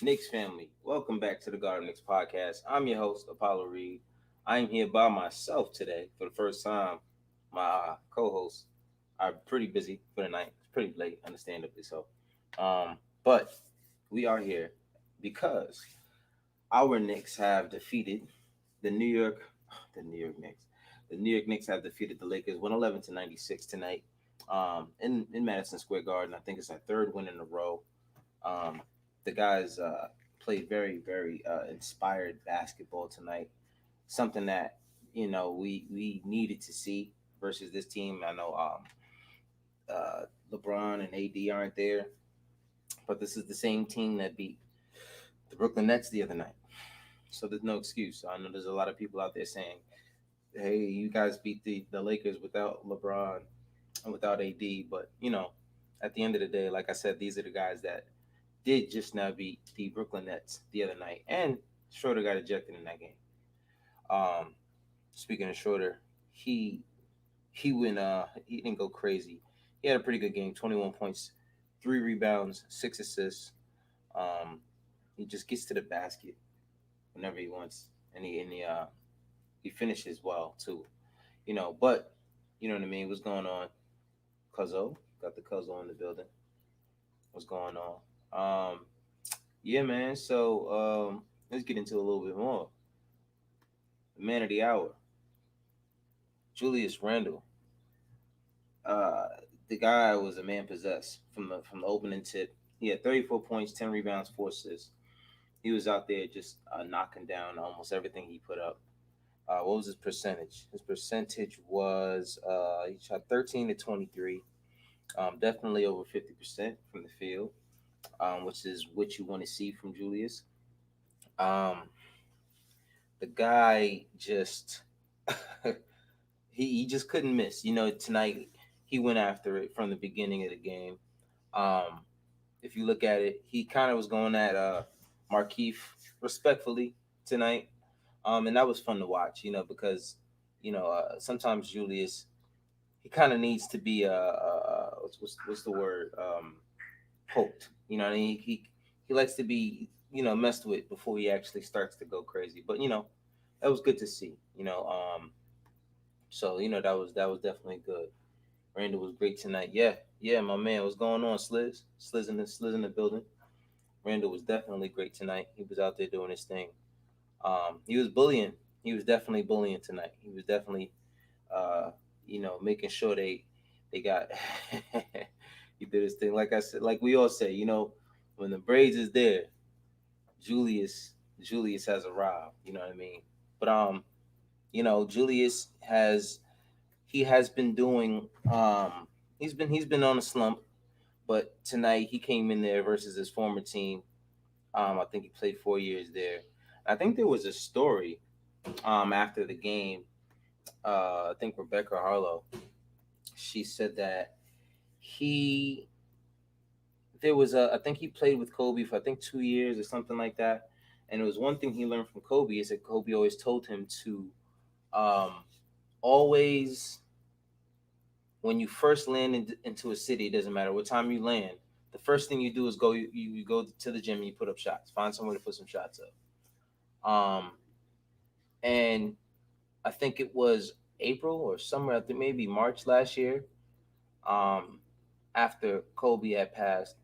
Knicks family, welcome back to the Garden Knicks podcast. I'm your host, Apollo Reed. I'm here by myself today for the first time. My co-hosts are pretty busy for the night. It's pretty late, understandably so. But we are here because our Knicks have defeated the New York Knicks. The New York Knicks have defeated the Lakers 111-96 tonight in Madison Square Garden. I think it's our third win in a row. Um, the guys played very inspired basketball tonight. Something that we needed to see versus this team. I know LeBron and AD aren't there, but this is the same team that beat the Brooklyn Nets the other night. So there's no excuse. I know there's a lot of people out there saying, "Hey, you guys beat the Lakers without LeBron and without AD," but at the end of the day, like I said, these are the guys that did just now beat the Brooklyn Nets the other night, and Schroeder got ejected in that game. Um, Speaking of Schroeder, he didn't go crazy. He had a pretty good game: 21 points, 3 rebounds, 6 assists. Um, he just gets to the basket whenever he wants, and he finishes well too. But you know what I mean. What's going on? Cuzzo got the Cuzzo in the building. What's going on? Yeah, man. So let's get into a little bit more. The man of the hour, Julius Randle. Uh, the guy was a man possessed from the opening tip. He had 34 points, 10 rebounds, 4 assists. He was out there just knocking down almost everything he put up. What was his percentage? His percentage was he shot 13 to 23, definitely over 50% from the field, which is what you want to see from Julius. Um, the guy just he just couldn't miss. Tonight he went after it from the beginning of the game. Um, if you look at it, he kind of was going at Markeith respectfully tonight, and that was fun to watch. Because sometimes Julius he kind of needs to be what's the word poked. And he likes to be messed with before he actually starts to go crazy. But that was good to see. So that was definitely good. Randall was great tonight. Yeah, yeah, my man. What's going on, Sliz? Sliz in the building. Randall was definitely great tonight. He was out there doing his thing. He was bullying. He was definitely bullying tonight. He was definitely, uh, making sure they got. He did his thing. Like I said, like we all say, when the braids is there, Julius has arrived. You know what I mean? But Julius has been doing he's been on a slump, but tonight he came in there versus his former team. I think he played 4 years there. I think there was a story after the game. I think Rebecca Harlow, she said that he there was a I think he played with Kobe for I think 2 years or something like that. And it was one thing he learned from Kobe is that Kobe always told him to um, always when you first land into a city, it doesn't matter what time you land. The first thing you do is you go to the gym and you put up shots. Find somewhere to put some shots up. And I think it was April or somewhere. I think maybe March last year. Um, After Kobe had passed,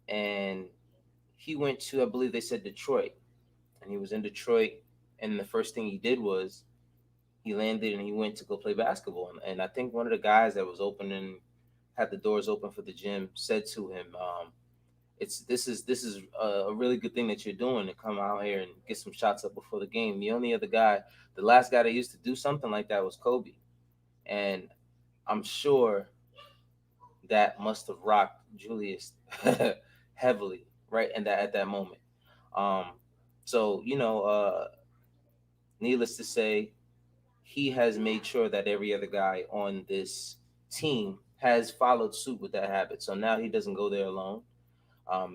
and he went to I believe they said Detroit, and he was in Detroit, and the first thing he did was he landed and he went to go play basketball. And I think one of the guys that was opening had the doors open for the gym said to him, this is a really good thing that you're doing to come out here and get some shots up before the game. The only other guy, the last guy that used to do something like that was Kobe, and I'm sure that must have rocked Julius heavily right and that at that moment. Um, so needless to say, he has made sure that every other guy on this team has followed suit with that habit. So now he doesn't go there alone.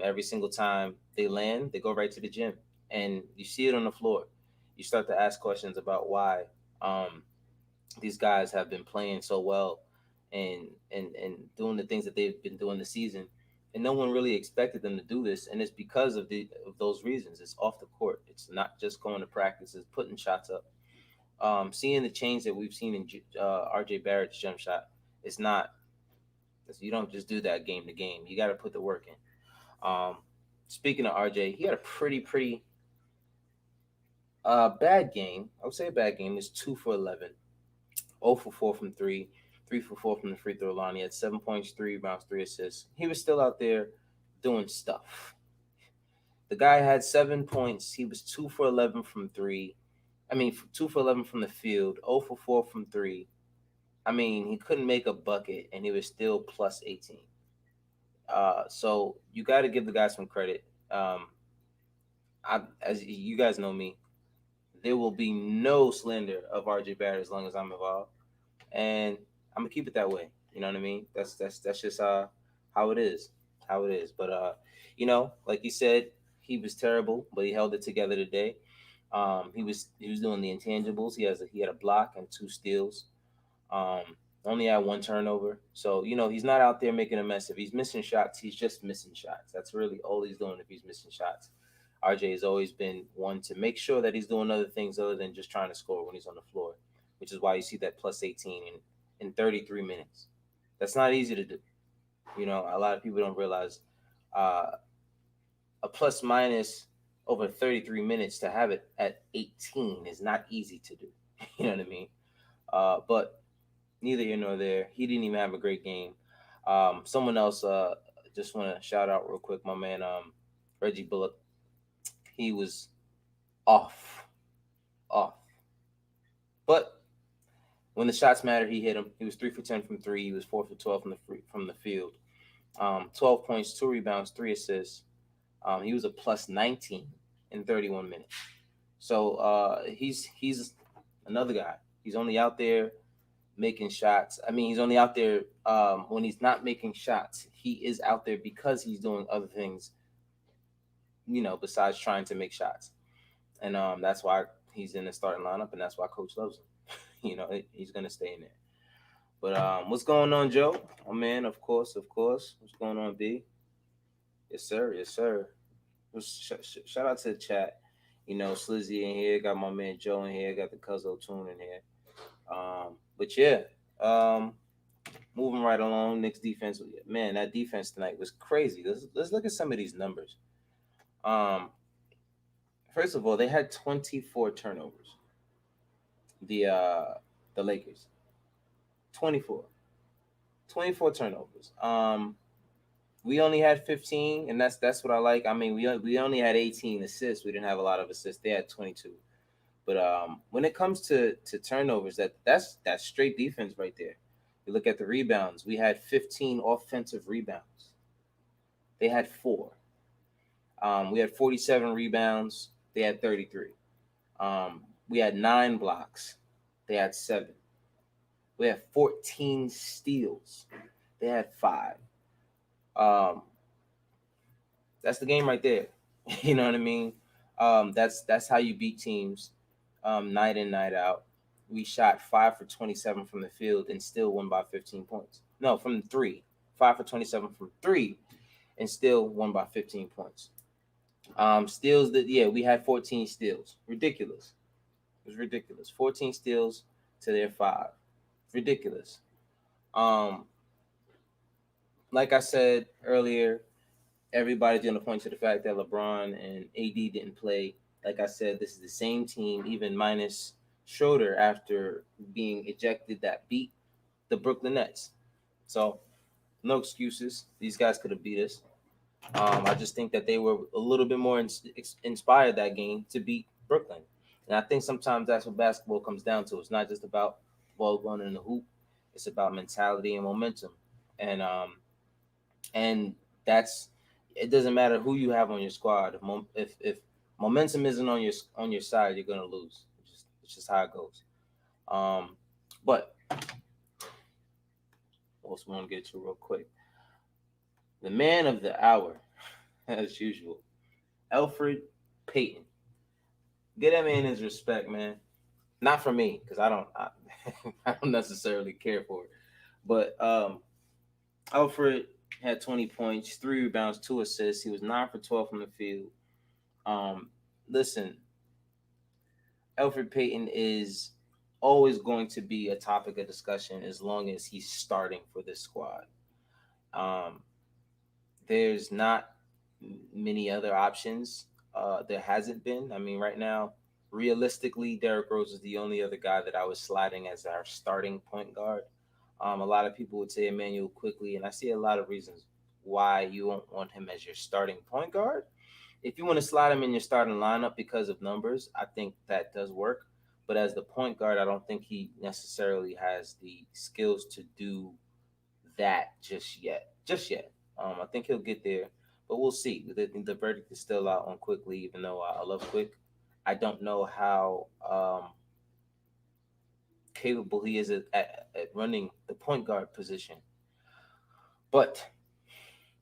Every single time they land, they go right to the gym, and you see it on the floor. You start to ask questions about why um, these guys have been playing so well and doing the things that they've been doing this season. and no one really expected them to do this, and it's because of those reasons. It's off the court. It's not just going to practice. It's putting shots up. Seeing the change that we've seen in RJ Barrett's jump shot, it's not. You don't just do that game to game. You got to put the work in. Speaking of RJ, he had a pretty bad game. I would say a bad game. It's 2 for 11, 0 for 4 from three, 3 for 4 from the free throw line. He had 7 points, 3 rebounds, 3 assists. He was still out there doing stuff. The guy had 7 points. He was 2 for 11 from three. I mean, 2 for 11 from the field, 0 for 4 from three. I mean, he couldn't make a bucket, and he was still plus 18. So you got to give the guy some credit. As you guys know me, there will be no slander of RJ Barrett as long as I'm involved, and I'm gonna keep it that way. You know what I mean? That's just how it is, how it is. But like you said, he was terrible, but he held it together today. He was doing the intangibles. He had a block and 2 steals. Um, Only had 1 turnover. So, he's not out there making a mess. If he's missing shots, he's just missing shots. That's really all he's doing if he's missing shots. RJ has always been one to make sure that he's doing other things other than just trying to score when he's on the floor, which is why you see that plus 18 in 33 minutes. That's not easy to do. A lot of people don't realize uh, a plus minus over 33 minutes to have it at 18 is not easy to do. You know what I mean? But neither here nor there. He didn't even have a great game. Someone else, just want to shout out real quick, my man, Reggie Bullock. He was off, off. But when the shots mattered, he hit them. He was 3 for 10 from three. He was 4 for 12 from the field. 12 points, 2 rebounds, 3 assists. He was a plus 19 in 31 minutes. So he's another guy. He's only out there making shots. I mean, he's only out there when he's not making shots. He is out there because he's doing other things, besides trying to make shots. And that's why he's in the starting lineup, and that's why Coach loves him. He's gonna stay in there. But what's going on, Joe? Oh man, of course. What's going on, B? Yes, sir. Yes, sir. Shout out to the chat. Slizzy in here. Got my man Joe in here. Got the Cuzzo Tune in here. But yeah, moving right along. Knicks defense, man, that defense tonight was crazy. Let's look at some of these numbers. First of all, they had 24 turnovers. The Lakers, 24, 24 turnovers. We only had 15, and that's what I like. I mean, we only had 18 assists. We didn't have a lot of assists. They had 22. But when it comes to turnovers, that's straight defense right there. You look at the rebounds. We had 15 offensive rebounds. They had 4. We had 47 rebounds. They had 33. We had 9 blocks. They had 7. We had 14 steals. They had 5. That's the game right there. You know what I mean? That's how you beat teams night in, night out. We shot 5 for 27 from the field and still won by 15 points. No, from 3. 5 for 27 from 3 and still won by 15 points. Steals we had 14 steals. Ridiculous. It was ridiculous. 14 steals to their 5. Ridiculous. Like I said earlier, everybody's going to point to the fact that LeBron and AD didn't play. Like I said, this is the same team, even minus Schroeder after being ejected, that beat the Brooklyn Nets. So, no excuses. These guys could have beat us. I just think that they were a little bit more inspired that game to beat Brooklyn. And I think sometimes that's what basketball comes down to. It's not just about ball going in the hoop. It's about mentality and momentum. And that's it. Doesn't matter who you have on your squad. If momentum isn't on your side, you're gonna lose. It's just how it goes. But also want to get to real quick. The man of the hour, as usual, Elfrid Payton. Get that man his respect, man. Not for me, because I don't necessarily care for it. But Elfrid had 20 points, 3 rebounds, 2 assists. He was 9 for 12 from the field. Um, Listen, Elfrid Payton is always going to be a topic of discussion as long as he's starting for this squad. Um, there's not many other options. There hasn't been. I mean, right now, realistically, Derrick Rose is the only other guy that I was sliding as our starting point guard. A lot of people would say Emmanuel quickly, and I see a lot of reasons why you won't want him as your starting point guard. If you want to slide him in your starting lineup because of numbers, I think that does work. But as the point guard, I don't think he necessarily has the skills to do that just yet. Just yet. I think he'll get there, but we'll see. The verdict is still out on Quickly, even though I love Quick. I don't know how capable he is at running the point guard position, but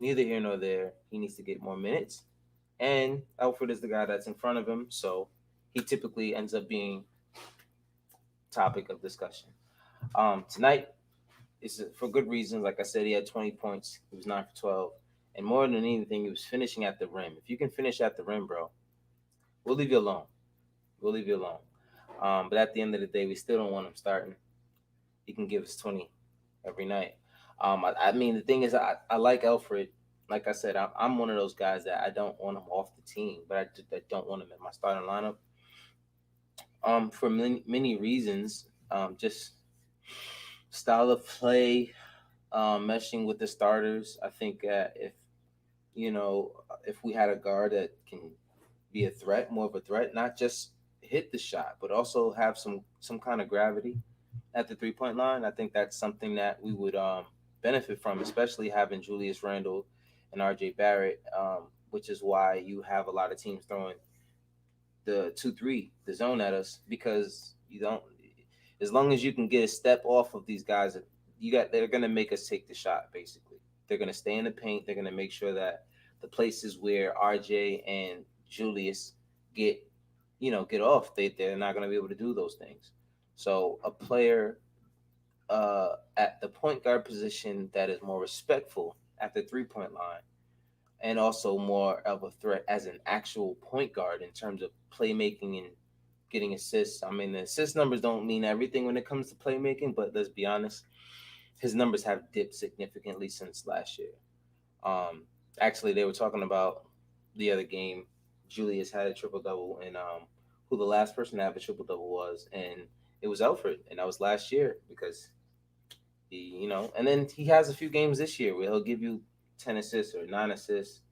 neither here nor there. He needs to get more minutes, and Alfred is the guy that's in front of him, so he typically ends up being topic of discussion. Tonight is for good reasons. Like I said, he had 20 points. He was 9 for 12, and more than anything, he was finishing at the rim. If you can finish at the rim, bro, we'll leave you alone. We'll leave you alone. But at the end of the day, we still don't want him starting. He can give us 20 every night. I mean, the thing is, I like Alfred. Like I said, I'm one of those guys that I don't want him off the team, but I don't want him in my starting lineup. For many reasons, just style of play, meshing with the starters. I think if we had a guard that can be a threat, more of a threat, not just hit the shot, but also have some kind of gravity at the 3 point line. I think that's something that we would benefit from, especially having Julius Randle and RJ Barrett, which is why you have a lot of teams throwing the 2-3, the zone at us, because you don't. As long as you can get a step off of these guys, they're gonna make us take the shot. Basically, they're gonna stay in the paint. They're gonna make sure that the places where RJ and Julius get get off, they're not gonna be able to do those things. So a player at the point guard position that is more respectful at the 3 point line and also more of a threat as an actual point guard in terms of playmaking and getting assists. I mean, the assist numbers don't mean everything when it comes to playmaking, but let's be honest, his numbers have dipped significantly since last year. Um, Actually, they were talking about the other game. Julius had a triple double, and who the last person to have a triple double was, and it was Alfred, and that was last year because and then he has a few games this year where he'll give you 10 assists or 9 assists,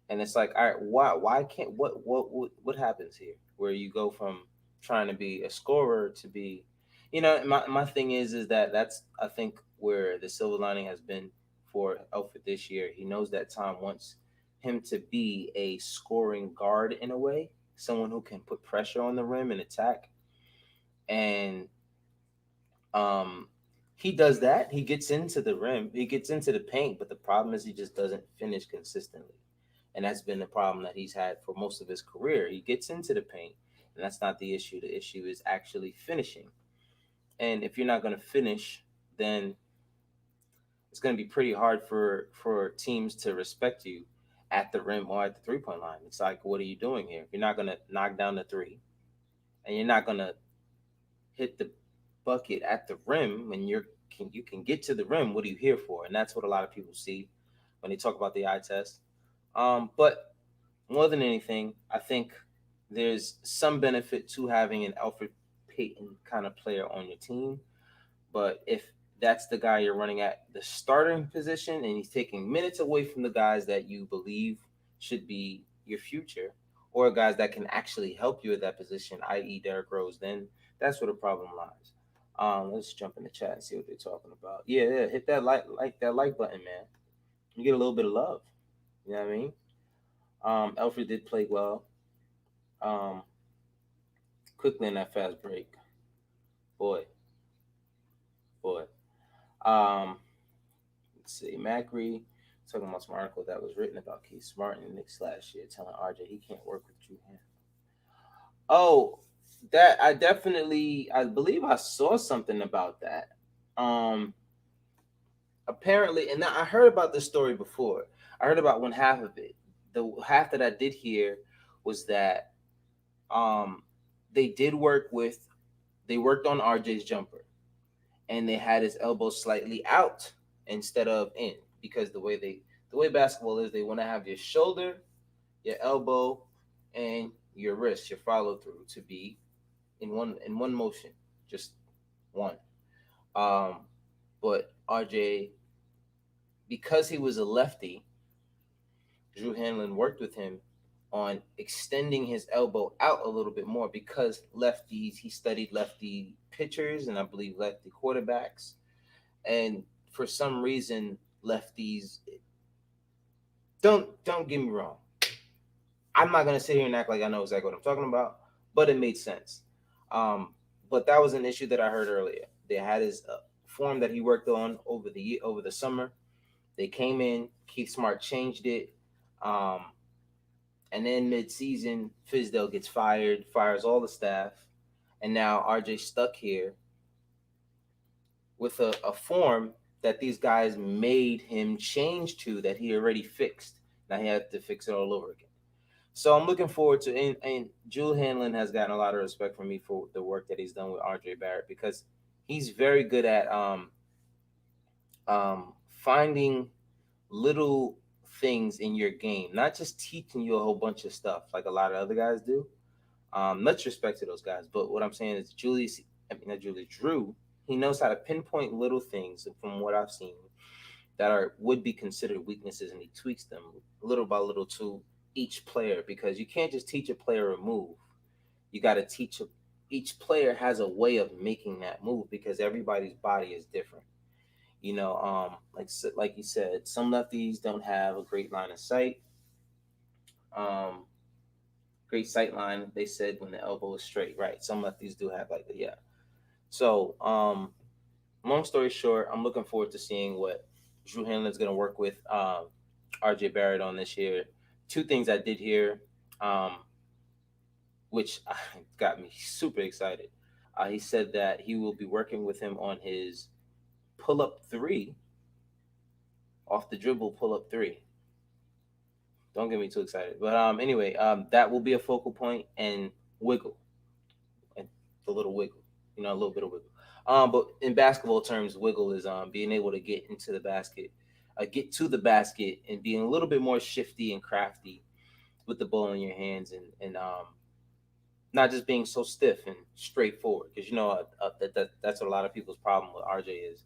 and it's like, all right, why can't what happens here where you go from trying to be a scorer to be, my thing is that that's I think where the silver lining has been for Alfred this year. He knows that Tom wants him to be a scoring guard in a way, someone who can put pressure on the rim and attack, and um, he does that. He gets into the rim. He gets into the paint, but the problem is he just doesn't finish consistently. And that's been the problem that he's had for most of his career. He gets into the paint, and that's not the issue. The issue is actually finishing. And if you're not going to finish, then it's going to be pretty hard for teams to respect you at the rim or at the 3 point line. It's like, what are you doing here? If you're not going to knock down the three, and you're not going to hit the bucket at the rim when you can get to the rim. What are you here for? And that's what a lot of people see when they talk about the eye test. But more than anything, I think there's some benefit to having an Alfred Payton kind of player on your team. But if that's the guy you're running at the starting position and he's taking minutes away from the guys that you believe should be your future or guys that can actually help you at that position, i.e. Derrick Rose, then that's where the problem lies. Let's jump in the chat and see what they're talking about. Yeah, hit that like button, man. You get a little bit of love. You know what I mean? Alfred did play well. Um, Quickly in that fast break. Boy. Um, let's see. Macri talking about some article that was written about Keith Smart and the Knicks last year, telling RJ he can't work with you. Oh, that I believe I saw something about that. Um, apparently, and I heard about this story before. I heard about one half of it. The half that I did hear was that um they did work with they worked on RJ's jumper, and they had his elbow slightly out instead of in, because the way basketball is, they want to have your shoulder, your elbow, and your wrist, your follow through, to be in one motion, just one. Um, but RJ, because he was a lefty, Drew Hanlon worked with him on extending his elbow out a little bit more, because lefties, he studied lefty pitchers and I believe lefty quarterbacks. And for some reason, lefties, don't get me wrong. I'm not gonna sit here and act like I know exactly what I'm talking about, but it made sense. Um, but that was an issue that I heard earlier. They had his form that he worked on over the summer. They came in. Keith Smart changed it. Um, and then mid-season, Fizdale gets fired, fires all the staff, and now RJ stuck here with a form that these guys made him change to, that he already fixed. Now he had to fix it all over again. So I'm looking forward to, and Jules Hanlon has gotten a lot of respect from me for the work that he's done with RJ Barrett, because he's very good at finding little things in your game, not just teaching you a whole bunch of stuff like a lot of other guys do. Much respect to those guys, but what I'm saying is not Julius, Drew, he knows how to pinpoint little things from what I've seen that are would be considered weaknesses, and he tweaks them little by little to each player, because you can't just teach a player a move. You got to each player has a way of making that move, because everybody's body is different. Like you said, some lefties don't have a great line of sight. Um, Great sight line. They said when the elbow is straight, right? Some lefties do have like that, yeah. So, long story short, I'm looking forward to seeing what Drew Hanlon's going to work with RJ Barrett on this year. Two things I did hear, um, which got me super excited. He said that he will be working with him on his pull up three, off the dribble pull up three. Don't get me too excited. But anyway, that will be a focal point, and wiggle, and the little wiggle, a little bit of wiggle. But in basketball terms, wiggle is being able to get into the basket, get to the basket, and being a little bit more shifty and crafty with the ball in your hands, and not just being so stiff and straightforward. Because that's what a lot of people's problem with RJ is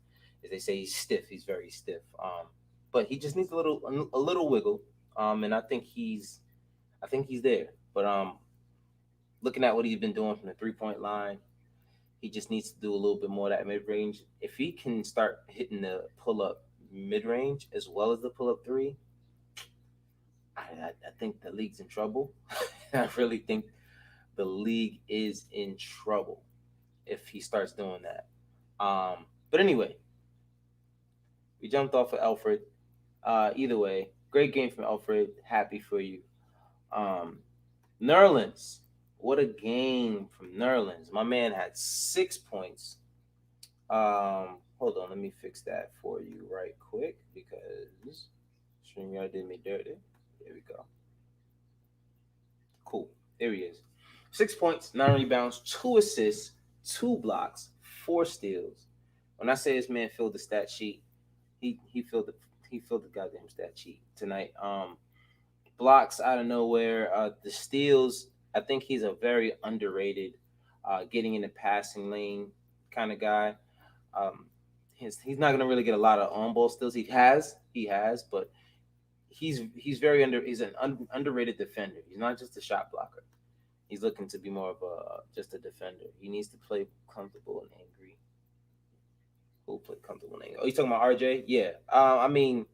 they say he's stiff. He's very stiff. But he just needs a little wiggle. And I think he's there. But looking at what he's been doing from the 3 point line, he just needs to do a little bit more of that mid range. If he can start hitting the pull up mid range as well as the pull up three, I think the league's in trouble. I really think the league is in trouble if he starts doing that. But anyway, we jumped off of Alfred. Either way, great game from Alfred. Happy for you. Um, Nerlens, what a game from Nerlens. My man had 6 points. Hold on, let me fix that for you right quick, because StreamYard did me dirty. There we go. Cool. There he is. 6 points, 9 rebounds, 2 assists, 2 blocks, 4 steals. When I say this man filled the stat sheet, he filled the goddamn stat sheet tonight. Blocks out of nowhere. The steals, I think he's a very underrated, getting in the passing lane kind of guy. Um, he's not gonna really get a lot of on ball steals. He has, but he's very he's an underrated defender. He's not just a shot blocker. He's looking to be more of a just a defender. He needs to play comfortable and angry. Who play comfortable and angry? Oh, you talking about RJ? Yeah. I mean,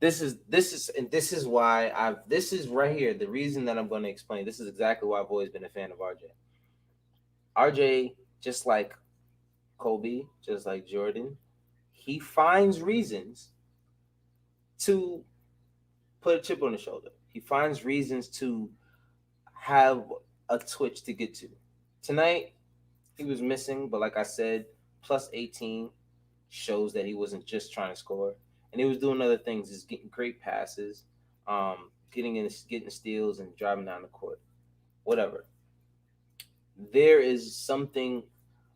this is why this is right here the reason that I'm going to explain. This is exactly why I've always been a fan of RJ. RJ, just like Kobe, just like Jordan, he finds reasons to put a chip on the shoulder. He finds reasons to have a twitch to get to. Tonight, he was missing, but like I said, plus 18. shows that he wasn't just trying to score, and he was doing other things. He's getting great passes, getting steals and driving down the court. Whatever. There is something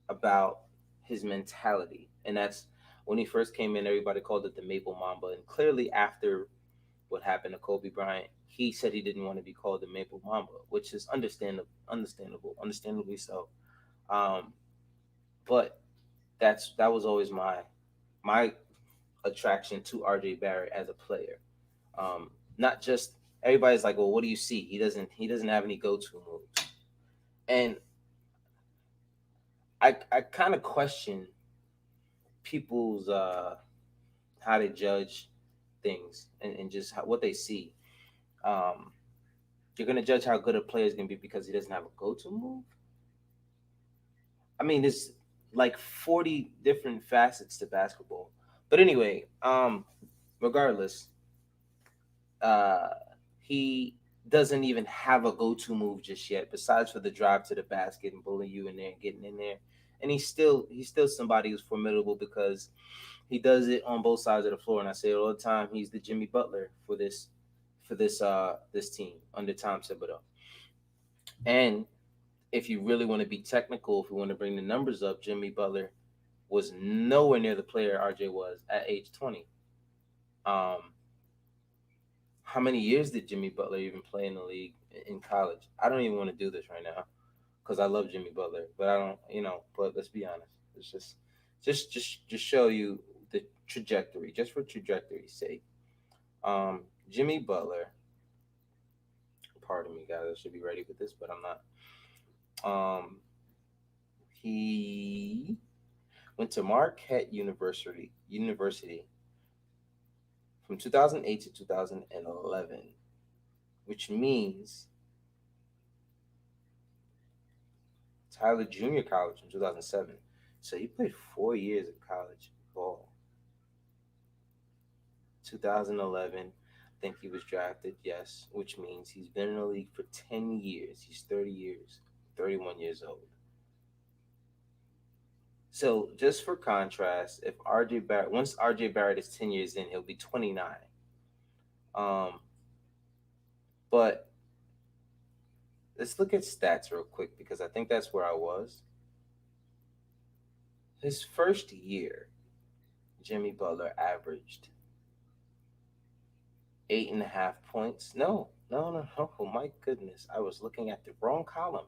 about his mentality, and that's when he first came in. Everybody called it the Maple Mamba, and clearly after what happened to Kobe Bryant, he said he didn't want to be called the Maple Mamba, which is understandably so. Um, but that was always my attraction to RJ Barrett as a player. Not just everybody's like, well, what do you see? He doesn't have any go to moves, and I kind of question people's how they judge things and just what they see. Um, you're gonna judge how good a player is gonna be because he doesn't have a go to move. I mean, there's like 40 different facets to basketball. But anyway, regardless, uh, he doesn't even have a go-to move just yet, besides for the drive to the basket and bullying you in there and getting in there. And he's still somebody who's formidable because he does it on both sides of the floor. And I say it all the time. He's the Jimmy Butler for this team under Tom Thibodeau. And if you really want to be technical, if you want to bring the numbers up, Jimmy Butler was nowhere near the player RJ was at age 20. Um, how many years did Jimmy Butler even play in the league in college? I don't even want to do this right now because I love Jimmy Butler, but I don't, But let's be honest. It's just show you the trajectory, just for trajectory's sake. Jimmy Butler. Pardon me, guys. I should be ready with this, but I'm not. He went to Marquette University from 2008 to 2011, which means Tyler Junior College in 2007. So he played 4 years of college ball. 2011, I think he was drafted, yes, which means he's been in the league for 10 years. He's 30 years, 31 years old. So just for contrast, if once RJ Barrett is 10 years in, he'll be 29. Um, but let's look at stats real quick because I think that's where I was. His first year, Jimmy Butler averaged 8.5 points. No, no, no, no. Oh my goodness. I was looking at the wrong column.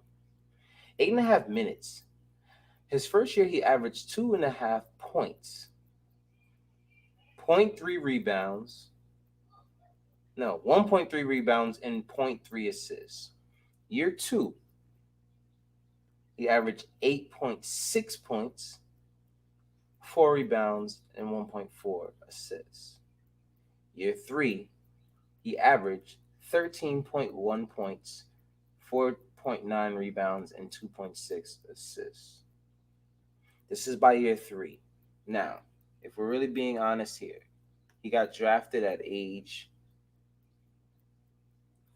8.5 minutes. His first year, he averaged 2.5 points, point 0.3 rebounds. No, 1.3 rebounds and zero point 0.3 assists. Year two, he averaged 8.6 points, 4 rebounds, and 1.4 assists. Year three, he averaged 13.1 points, 4.9 rebounds, and 2.6 assists. This is by year three. Now, if we're really being honest here, he got drafted at age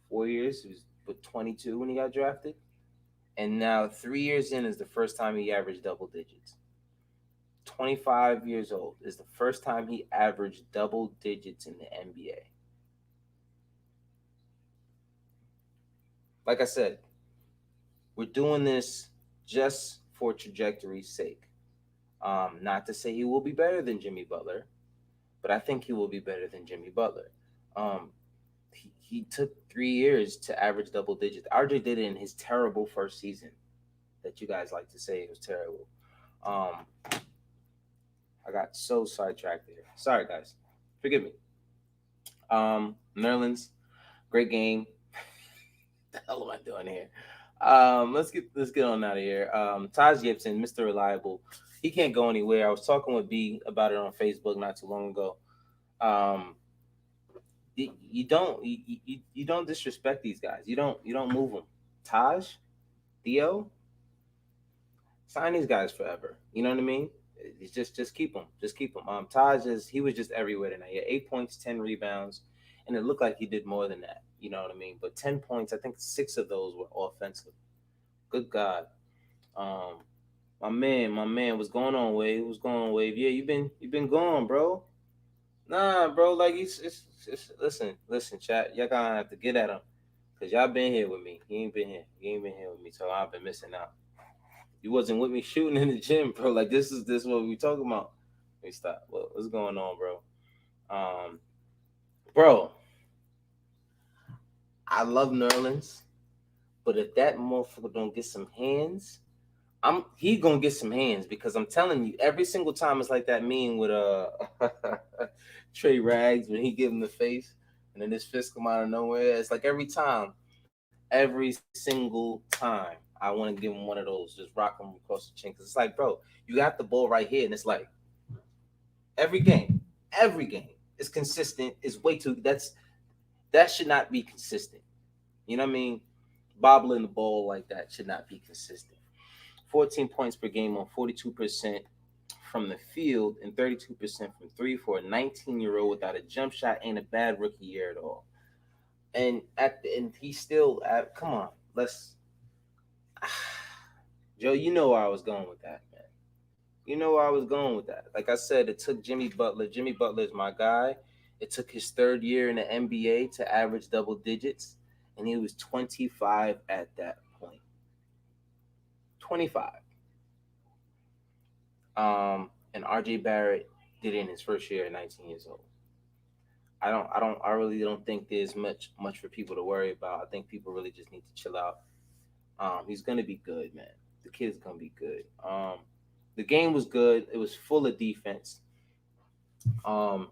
4 years. He was 22 when he got drafted. And now 3 years in is the first time he averaged double digits. 25 years old is the first time he averaged double digits in the NBA. Like I said, we're doing this just for trajectory's sake. Not to say he will be better than Jimmy Butler, but I think he will be better than Jimmy Butler. Um, he took 3 years to average double digits. RJ did it in his terrible first season that you guys like to say it was terrible. Um, I got so sidetracked there. Sorry, guys. Forgive me. Nerlens, great game. The hell am I doing here? Let's get on out of here. Taj Gibson, Mr. Reliable. He can't go anywhere. I was talking with B about it on Facebook not too long ago. Um, you don't disrespect these guys. You don't move them. Taj, Theo, sign these guys forever. You know what I mean? It's just keep them. Just keep them. Taj he was just everywhere tonight. He had 8 points, 10 rebounds, and it looked like he did more than that. You know what I mean? But 10 points, I think six of those were offensive. Good God. Um, My man, what's going on, Wave? What's going on, Wave? Yeah, you've been gone, bro. Nah, bro, like it's listen, chat. Y'all gonna have to get at him, cause y'all been here with me. He ain't been here. He ain't been here with me, so I've been missing out. You wasn't with me shooting in the gym, bro. Like this is what we talking about. Let me stop. What's going on, bro? Um, bro, I love Nerlens, but if that motherfucker don't get some hands, he gonna get some hands because I'm telling you, every single time it's like that meme with Trey Rags when he give him the face and then his fist come out of nowhere. It's like every single time I want to give him one of those, just rock him across the chin. Cause it's like, bro, you got the ball right here, and it's like every game, every game is consistent. Is way too. That should not be consistent. You know what I mean? Bobbling the ball like that should not be consistent. 14 points per game on 42% from the field and 32% from three for a 19-year-old without a jump shot ain't a bad rookie year at all. And he's still come on, let's Joe, you know where I was going with that, man. You know where I was going with that. Like I said, it took Jimmy Butler. Jimmy Butler is my guy. It took his third year in the NBA to average double digits, and he was 25 at that point. 25. And RJ Barrett did it in his first year at 19 years old. I really don't think there's much for people to worry about. I think people really just need to chill out. He's gonna be good, man. The kid's gonna be good. The game was good. It was full of defense. Um,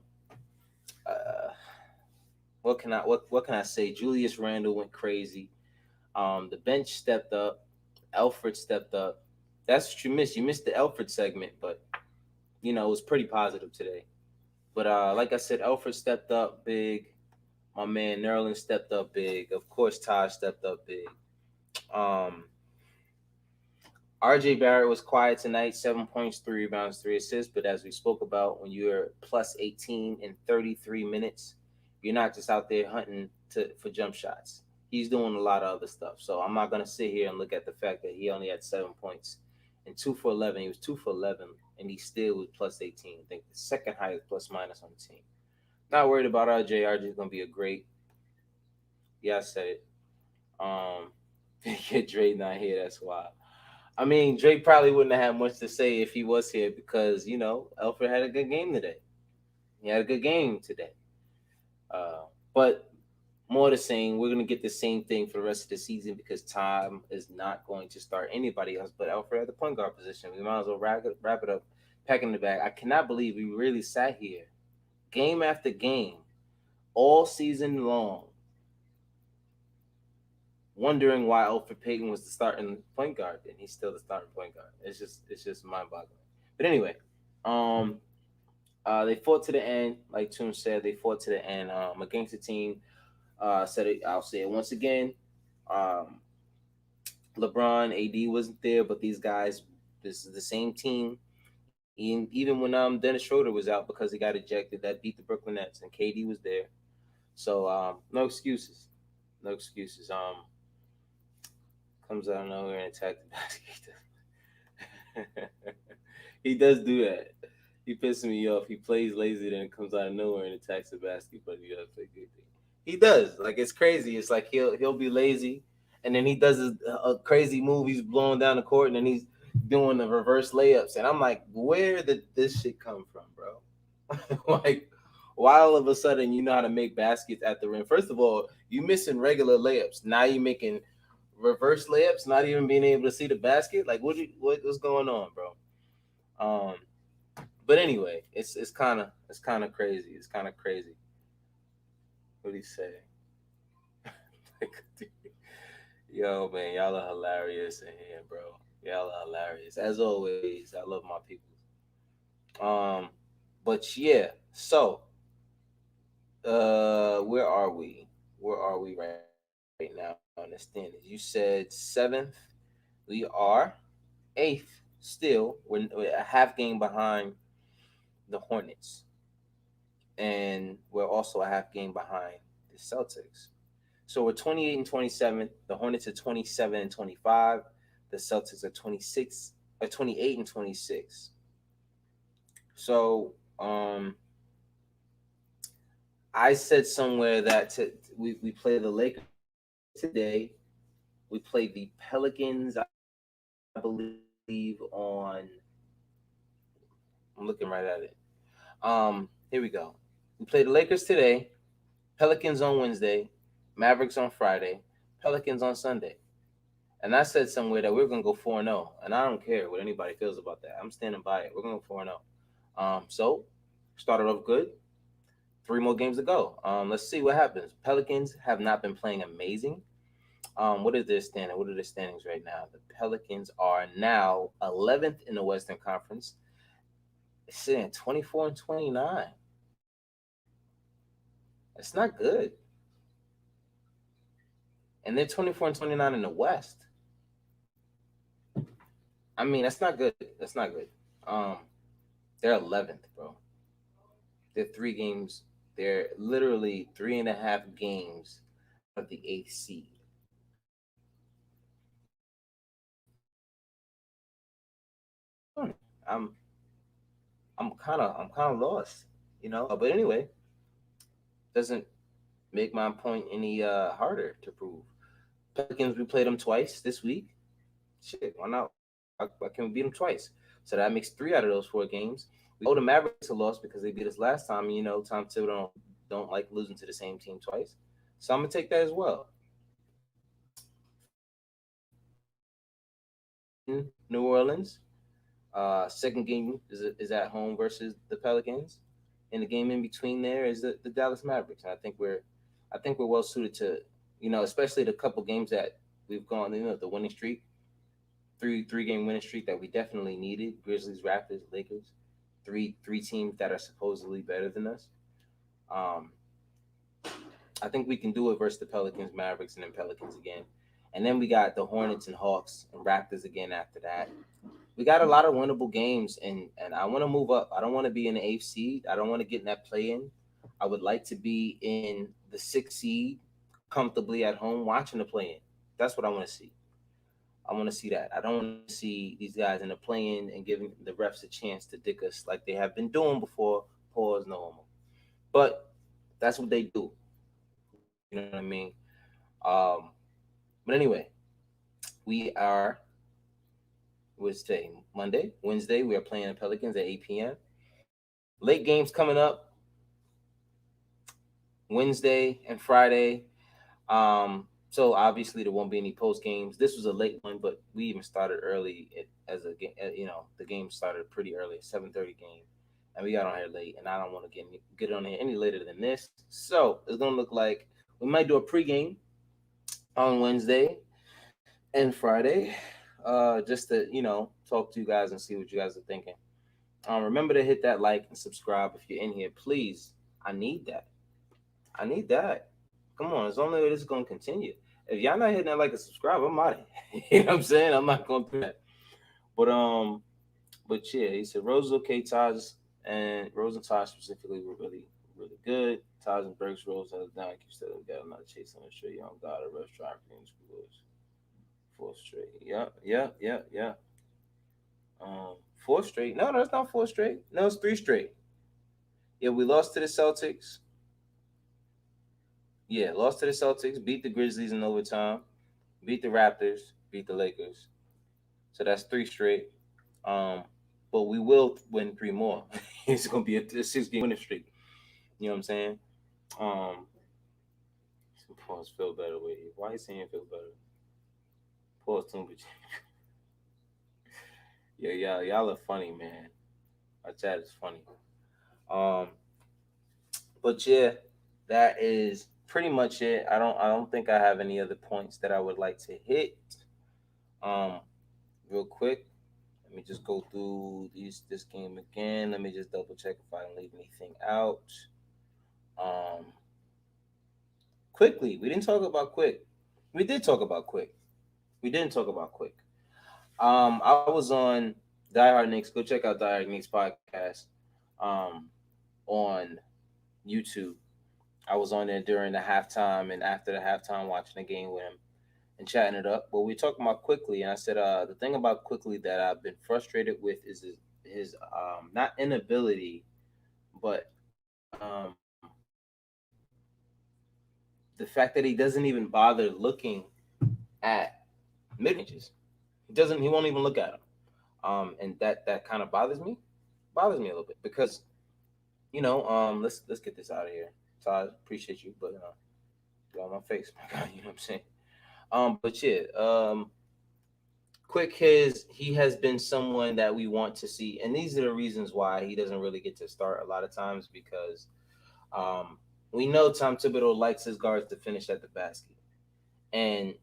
uh, what can I say? Julius Randle went crazy. The bench stepped up. Alfred stepped up. That's what you missed. You missed the Alfred segment, but it was pretty positive today. But like I said, Alfred stepped up big. My man Nerlin stepped up big. Of course, Taj stepped up big. Um, RJ Barrett was quiet tonight, 7 points, 3 rebounds, 3 assists. But as we spoke about, when you're plus 18 in 33 minutes, you're not just out there hunting for jump shots. He's doing a lot of other stuff. So I'm not gonna sit here and look at the fact that he only had 7 points and 2 for 11. He was 2 for 11, and he still was plus 18. I think the second highest plus minus on the team. Not worried about RJ. RJ is gonna be a great. Yeah, I said it. Um, get Dre not here. That's why. I mean, Drake probably wouldn't have had much to say if he was here because Alfred had a good game today. He had a good game today. But more the same, we're gonna get the same thing for the rest of the season because Tom is not going to start anybody else but Alfred at the point guard position. We might as well wrap it up, packing the bag. I cannot believe we really sat here, game after game, all season long, wondering why Alfred Payton was the starting point guard and he's still the starting point guard. It's just mind boggling. But anyway, um, they fought to the end, like Toon said. They fought to the end against the team. Said it. I'll say it once again. Um, LeBron, AD wasn't there, but these guys, this is the same team. Even when Dennis Schroeder was out because he got ejected, that beat the Brooklyn Nets, and KD was there. So no excuses, no excuses. Comes out of nowhere and attack the basket. He does do that. He pisses me off. He plays lazy, then comes out of nowhere and attacks the basket. But he does. Like it's crazy. It's like he'll be lazy, and then he does a crazy move. He's blowing down the court, and then he's doing the reverse layups. And I'm like, where did this shit come from, bro? Like, why all of a sudden you know how to make baskets at the rim? First of all, you missing regular layups. Now you making reverse layups, not even being able to see the basket. Like, what's going on, bro? Um, but anyway, it's kind of crazy. It's kind of crazy. What do you say? Yo, man, y'all are hilarious in here, bro. Y'all are hilarious as always. I love my people. Um, but yeah. So, where are we? Where are we right now on the standings? You said seventh. We are eighth. Still, we're a half game behind the Hornets, and we're also a half game behind the Celtics. So we're 28 and 27. The Hornets are 27 and 25. The Celtics are 26. at 28 and 26. So I said somewhere that we play the Lakers today. We play the Pelicans, I believe, on. I'm looking right at it. Here we go. We play the Lakers today, Pelicans on Wednesday, Mavericks on Friday, Pelicans on Sunday. And I said somewhere that we're gonna go 4-0, and I don't care what anybody feels about that. I'm standing by it. We're gonna go 4-0. So started off good. Three more games to go. Let's see what happens. Pelicans have not been playing amazing. What is their standing? What are their standings right now? The Pelicans are now 11th in the Western Conference, sitting at 24 and 29. It's not good. And they're 24 and 29 in the West. I mean, that's not good. That's not good. Um, they're 11th, bro. They're 3 games. They're literally 3.5 games of the eighth seed. I'm I'm kind of lost, But anyway, doesn't make my point any harder to prove. Pelicans, we played them twice this week. Shit, why not? Why can't we beat them twice? So that makes 3 out of those 4 games. We owe the Mavericks a loss because they beat us last time. Tom Thibodeau don't like losing to the same team twice. So I'm gonna take that as well. In New Orleans, second game is at home versus the Pelicans, and the game in between there is the Dallas Mavericks. And I think we're well suited to, especially the couple games that we've gone, the winning streak, three game winning streak that we definitely needed. Grizzlies, Raptors, Lakers, three teams that are supposedly better than us. Um, I think we can do it versus the Pelicans, Mavericks, and then Pelicans again. And then we got the Hornets and Hawks and Raptors again after that. We got a lot of winnable games, and I want to move up. I don't want to be in the eighth seed. I don't want to get in that play in. I would like to be in the sixth seed comfortably at home watching the play in. That's what I want to see. I want to see that. I don't want to see these guys in the play in and giving the refs a chance to dick us like they have been doing before. Pause, no homo. But that's what they do. You know what I mean? Um, but anyway, we are, what's today? Monday, Wednesday. We are playing the Pelicans at 8 p.m. Late games coming up Wednesday and Friday. So obviously there won't be any post games. This was a late one, but we even started early as a game. The game started pretty early, 7:30 game, and we got on here late. And I don't want to get on here any later than this. So it's gonna look like we might do a pregame on Wednesday and Friday, just to talk to you guys and see what you guys are thinking. Remember to hit that like and subscribe if you're in here, please. I need that. I need that. Come on, it's only way this is gonna continue. If y'all not hitting that like and subscribe, I'm out of here. You know what I'm saying? I'm not gonna do that. But yeah, he said Rose is okay, Taj and Rose and Taj specifically were really, really good. Taj and Burks Rose has down. You still got another chase on the straight. Young God, a restaurant for schools. Fourth straight. Yeah, yeah, yeah, yeah. Fourth straight. No, that's not four straight. No, it's three straight. Yeah, we lost to the Celtics. Yeah, lost to the Celtics, beat the Grizzlies in overtime, beat the Raptors, beat the Lakers. So that's three straight. Um, but we will win three more. It's gonna be a 6 game winning streak. You know what I'm saying? Um, pause feel better with you. Why are you saying feel better? Pause too much. Yeah, y'all are funny, man. Our chat is funny. Um, but yeah, that is pretty much it. I don't think I have any other points that I would like to hit. Um, real quick. Let me just go through this game again. Let me just double check if I didn't leave anything out. Um, quickly, we didn't talk about quick. We did talk about quick. We didn't talk about quick. I was on Die Hard Knicks. Go check out Die Hard Knicks podcast. Um, on YouTube. I was on there during the halftime and after the halftime watching the game with him. and chatting it up. But we're talking about Quickly, and I said the thing about Quickly that I've been frustrated with is his not inability, but the fact that he doesn't even bother looking at mid-ranges. He won't even look at them. And that kind of bothers me a little bit because let's get this out of here. Todd, appreciate you, but get on my face, my God, you know what I'm saying. But yeah, Quick he has been someone that we want to see, and these are the reasons why he doesn't really get to start a lot of times because um, we know Tom Thibodeau likes his guards to finish at the basket, and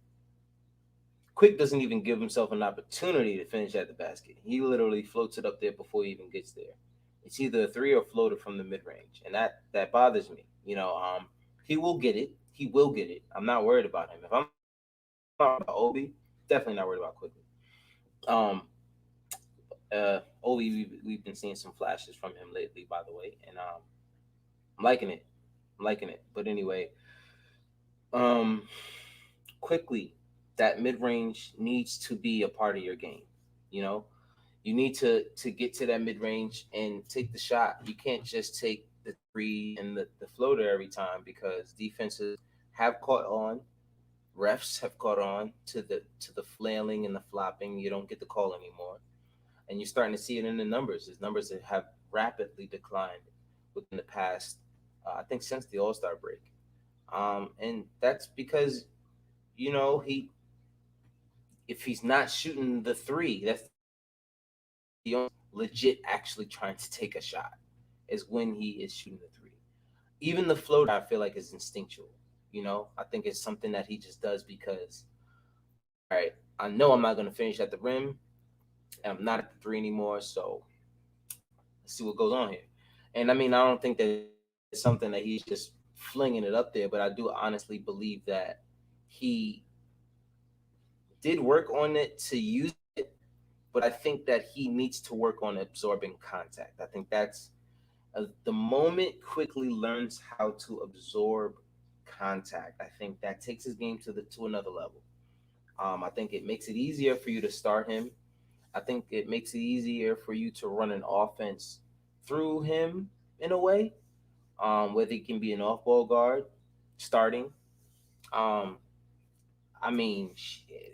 Quick doesn't even give himself an opportunity to finish at the basket. He literally floats it up there before he even gets there. It's either a three or floater from the mid range, and that bothers me. He will get it. He will get it. I'm not worried about him. If I'm not worried about Obi, definitely not worried about Quickly. Um, Obi, we've been seeing some flashes from him lately, by the way, and I'm liking it. I'm liking it. But anyway, um, Quickly, that mid range needs to be a part of your game. You know, you need to get to that mid range and take the shot. You can't just take the three and the floater every time because defenses have caught on. Refs have caught on to the flailing and the flopping. You don't get the call anymore, and you're starting to see it in the numbers. His numbers that have rapidly declined within the past, I think, since the All Star break. And that's because he if he's not shooting the three, that's the only time legit actually trying to take a shot is when he is shooting the three. Even the floater, I feel like is instinctual. I think it's something that he just does because, all right, I know I'm not going to finish at the rim. And I'm not at the three anymore, so let's see what goes on here. And I mean, I don't think that it's something that he's just flinging it up there, but I do honestly believe that he did work on it to use it, but I think that he needs to work on absorbing contact. I think that's the moment Quickly learns how to absorb contact. I think that takes his game to another level. I think it makes it easier for you to start him. I think it makes it easier for you to run an offense through him in a way, whether he can be an off-ball guard starting. Um, I mean, shit,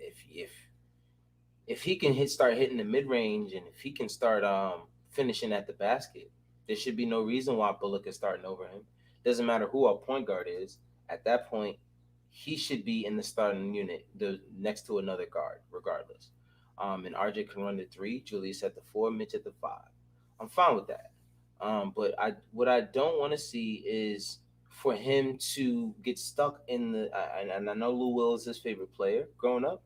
if he can start hitting the mid range, and if he can start finishing at the basket, there should be no reason why Bullock is starting over him. Doesn't matter who our point guard is. At that point, he should be in the starting unit, the next to another guard, regardless. And RJ can run the three, Julius at the four, Mitch at the five. I'm fine with that. But what I don't want to see is for him to get stuck in and I know Lou Will is his favorite player growing up,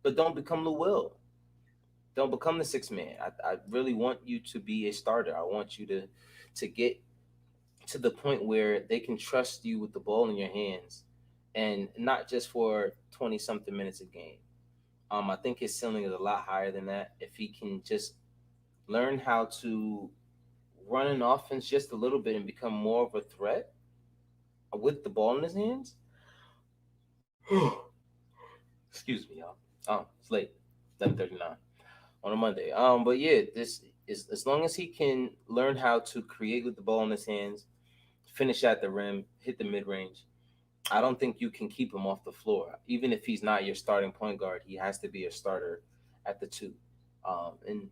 but don't become Lou Will. Don't become the sixth man. I really want you to be a starter. I want you to get to the point where they can trust you with the ball in your hands, and not just for 20 something minutes a game. I think his ceiling is a lot higher than that. If he can just learn how to run an offense just a little bit and become more of a threat with the ball in his hands. Excuse me, y'all. It's late, 11:39 on a Monday. But yeah, this is as long as he can learn how to create with the ball in his hands, finish at the rim, hit the mid range. I don't think you can keep him off the floor. Even if he's not your starting point guard, he has to be a starter at the two. And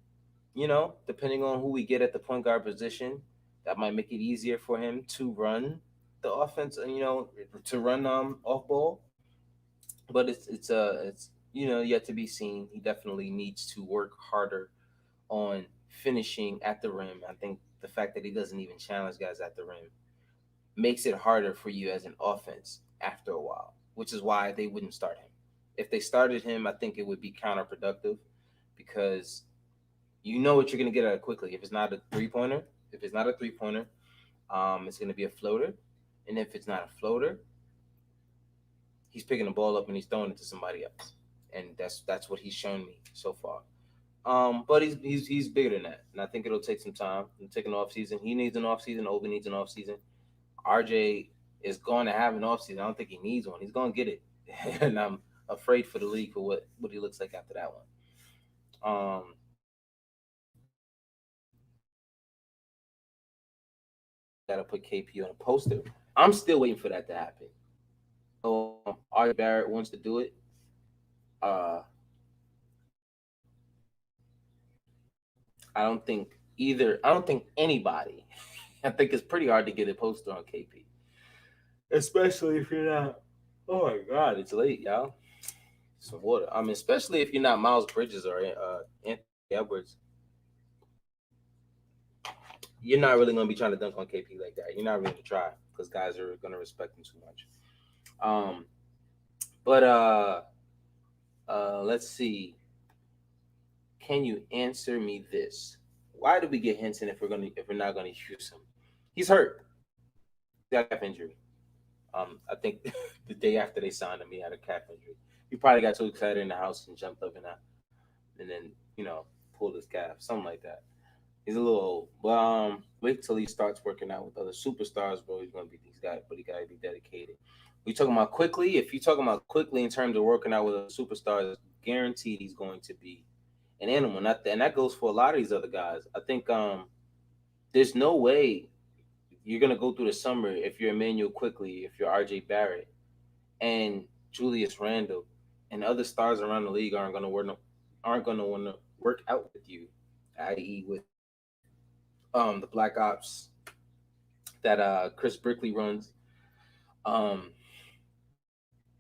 depending on who we get at the point guard position, that might make it easier for him to run the offense. To run off ball. But it's yet to be seen. He definitely needs to work harder on finishing at the rim. I think the fact that he doesn't even challenge guys at the rim makes it harder for you as an offense after a while, which is why they wouldn't start him. If they started him, I think it would be counterproductive because you know what you're going to get out of Quickly. If it's not a three pointer, it's going to be a floater, and if it's not a floater, he's picking the ball up and he's throwing it to somebody else, and that's what he's shown me so far. But he's bigger than that, and I think it'll take some time. It'll take an off season. He needs an off season. Obi needs an off season. RJ is going to have an off season. I don't think he needs one. He's going to get it, and I'm afraid for the league for what he looks like after that one. Gotta put KP on a poster. I'm still waiting for that to happen. RJ Barrett wants to do it. Uh, I don't think either. I don't think anybody. I think it's pretty hard to get a poster on KP, especially if you're not. Oh my God, it's late, y'all. Some water. I mean, especially if you're not Miles Bridges or Anthony Edwards. You're not really gonna be trying to dunk on KP like that. You're not really gonna try because guys are gonna respect him too much. Um, but let's see. Can you answer me this? Why did we get Henson if we're not gonna use him? He's hurt. He got a calf injury. I think the day after they signed him, he had a calf injury. He probably got too excited in the house and jumped up and then pulled his calf, something like that. He's a little old. But wait till he starts working out with other superstars, bro. But he gotta be dedicated. We talking about quickly. If you're talking about quickly in terms of working out with other superstars, guaranteed he's going to be an animal. And that goes for a lot of these other guys. I think there's no way you're gonna go through the summer if you're Emmanuel Quickly, if you're RJ Barrett, and Julius Randle, and other stars around the league aren't gonna want to work out with you, i.e., with the Black Ops that Chris Brickley runs. Um,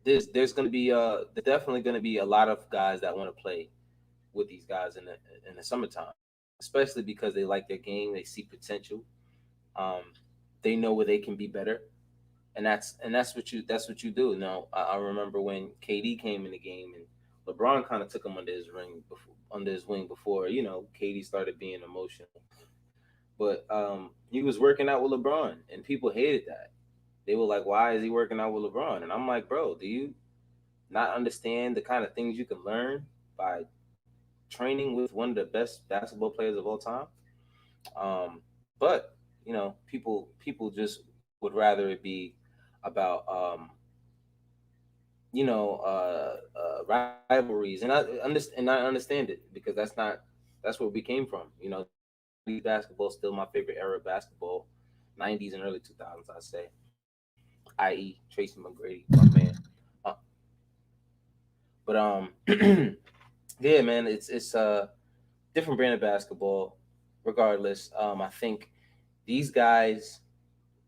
there's gonna be there's definitely gonna be a lot of guys that want to play with these guys in the summertime, especially because they like their game, they see potential, um, they know where they can be better, and that's what you do. Now I remember when KD came in the game and LeBron kind of took him under his wing before KD started being emotional, but he was working out with LeBron and people hated that. They were like, "Why is he working out with LeBron?" And I'm like, "Bro, do you not understand the kind of things you can learn by training with one of the best basketball players of all time?" But people just would rather it be about rivalries, and I understand it because that's where we came from. Basketball is still my favorite era of basketball, 90s and early 2000s, I'd say, i.e., Tracy McGrady, my man. Uh, but yeah, man, it's a different brand of basketball. Regardless, I think these guys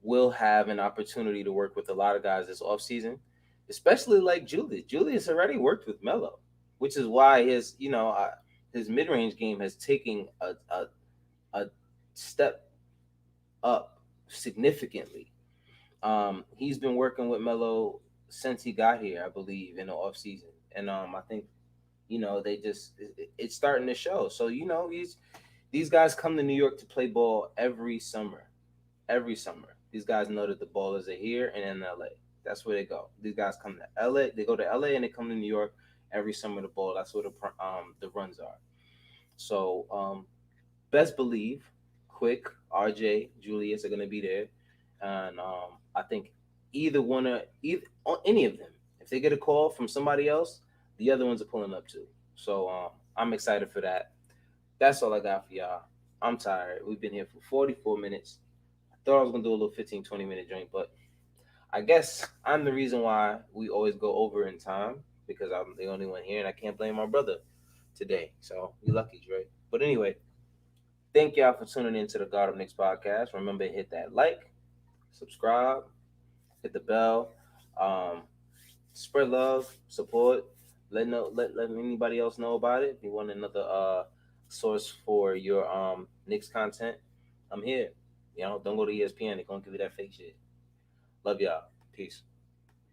will have an opportunity to work with a lot of guys this offseason, especially like Julius. Julius already worked with Melo, which is why his mid range game has taken a step up significantly. He's been working with Melo since he got here, I believe, in the offseason. And I think it's starting to show. So these guys come to New York to play ball every summer. Every summer, these guys know that the ballers are here and in LA. That's where they go. These guys come to LA. They go to LA and they come to New York every summer to ball. That's where the runs are. So best believe, Quick, RJ, Julius are gonna be there, and I think either any of them, if they get a call from somebody else, the other ones are pulling up too. So I'm excited for that. That's all I got for y'all. I'm tired. We've been here for 44 minutes. I thought I was gonna do a little 15, 20-minute joint, but I guess I'm the reason why we always go over in time because I'm the only one here, and I can't blame my brother today. So you lucky, Dre. But anyway, thank y'all for tuning in to the God of Knicks podcast. Remember to hit that like, subscribe, hit the bell, um, spread love, support. Let anybody else know about it. If you want another source for your Knicks content, I'm here. Don't go to ESPN. They're gonna give you that fake shit. Love y'all. Peace.